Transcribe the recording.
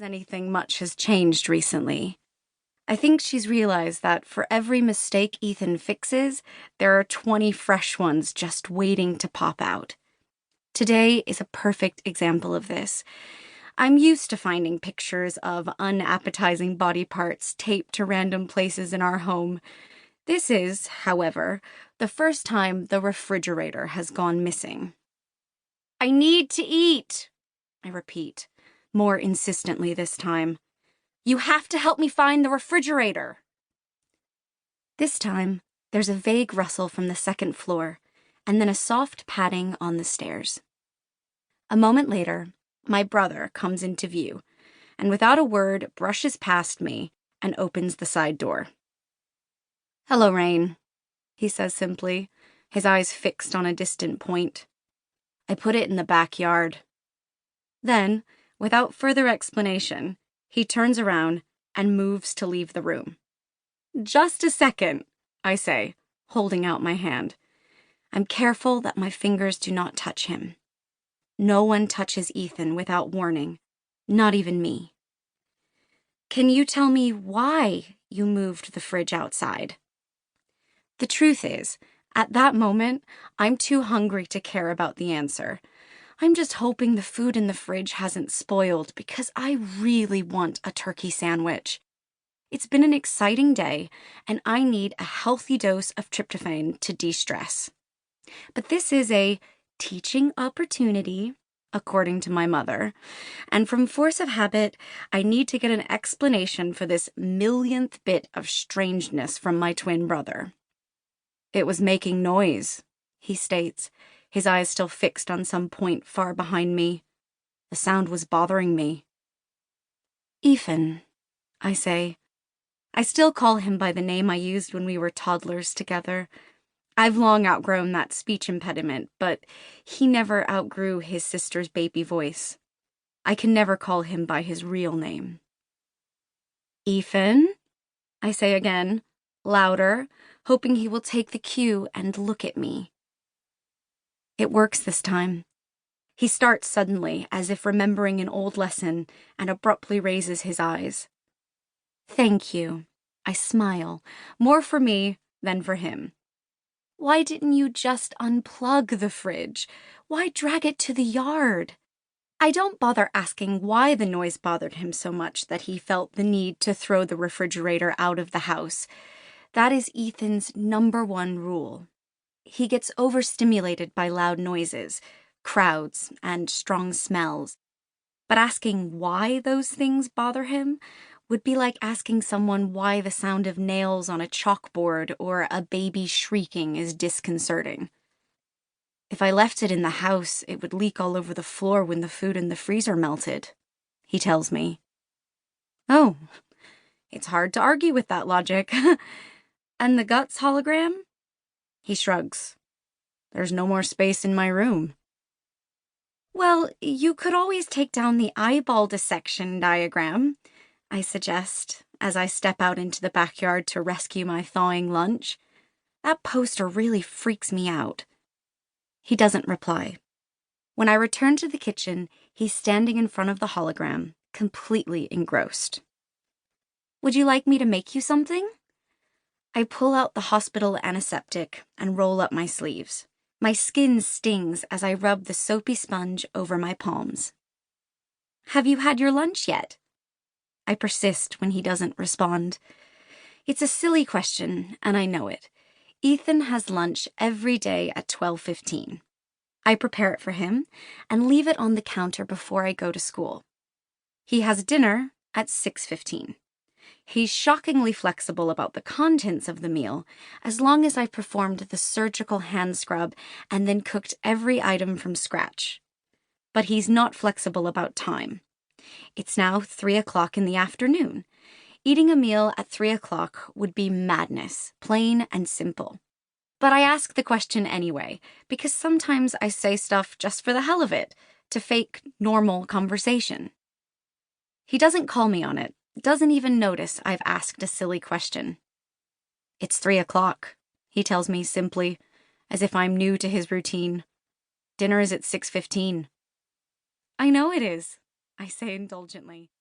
as anything much has changed recently. I think she's realized that for every mistake Ethan fixes, there are 20 fresh ones just waiting to pop out. Today is a perfect example of this. I'm used to finding pictures of unappetizing body parts taped to random places in our home. This is, however, the first time the refrigerator has gone missing. "I need to eat," I repeat, more insistently this time. "You have to help me find the refrigerator." This time, there's a vague rustle from the second floor, and then a soft padding on the stairs. A moment later, my brother comes into view, and without a word, brushes past me and opens the side door. "Hello, Rain," he says simply, his eyes fixed on a distant point. "I put it in the backyard." Then, without further explanation, he turns around and moves to leave the room. "Just a second," I say, holding out my hand. I'm careful that my fingers do not touch him. No one touches Ethan without warning, not even me. "Can you tell me why you moved the fridge outside?" The truth is, at that moment, I'm too hungry to care about the answer. I'm just hoping the food in the fridge hasn't spoiled because I really want a turkey sandwich. It's been an exciting day, and I need a healthy dose of tryptophan to de-stress. But this is a teaching opportunity, according to my mother, and from force of habit, I need to get an explanation for this millionth bit of strangeness from my twin brother. "It was making noise," he states, his eyes still fixed on some point far behind me. "The sound was bothering me." "Ethan," I say. I still call him by the name I used when we were toddlers together. I've long outgrown that speech impediment, but he never outgrew his sister's baby voice. I can never call him by his real name. "Ethan," I say again, louder, hoping he will take the cue and look at me. It works this time. He starts suddenly, as if remembering an old lesson, and abruptly raises his eyes. "Thank you." I smile, more for me than for him. "Why didn't you just unplug the fridge? Why drag it to the yard?" I don't bother asking why the noise bothered him so much that he felt the need to throw the refrigerator out of the house. That is Ethan's #1 rule. He gets overstimulated by loud noises, crowds, and strong smells. But asking why those things bother him would be like asking someone why the sound of nails on a chalkboard or a baby shrieking is disconcerting. "If I left it in the house, it would leak all over the floor when the food in the freezer melted," he tells me. Oh, it's hard to argue with that logic. "And the guts hologram?" He shrugs. "There's no more space in my room." "Well, you could always take down the eyeball dissection diagram," I suggest, as I step out into the backyard to rescue my thawing lunch. "That poster really freaks me out." He doesn't reply. When I return to the kitchen, he's standing in front of the hologram, completely engrossed. "Would you like me to make you something?" I pull out the hospital antiseptic and roll up my sleeves. My skin stings as I rub the soapy sponge over my palms. "Have you had your lunch yet?" I persist when he doesn't respond. It's a silly question, and I know it. Ethan has lunch every day at 12:15. I prepare it for him and leave it on the counter before I go to school. He has dinner at 6:15. He's shockingly flexible about the contents of the meal, as long as I performed the surgical hand scrub and then cooked every item from scratch. But he's not flexible about time. It's now 3 o'clock in the afternoon. Eating a meal at 3 o'clock would be madness, plain and simple. But I ask the question anyway, because sometimes I say stuff just for the hell of it, to fake normal conversation. He doesn't call me on it, doesn't even notice I've asked a silly question. "It's 3 o'clock, he tells me simply, as if I'm new to his routine. "Dinner is at 6:15. "I know it is," I say indulgently.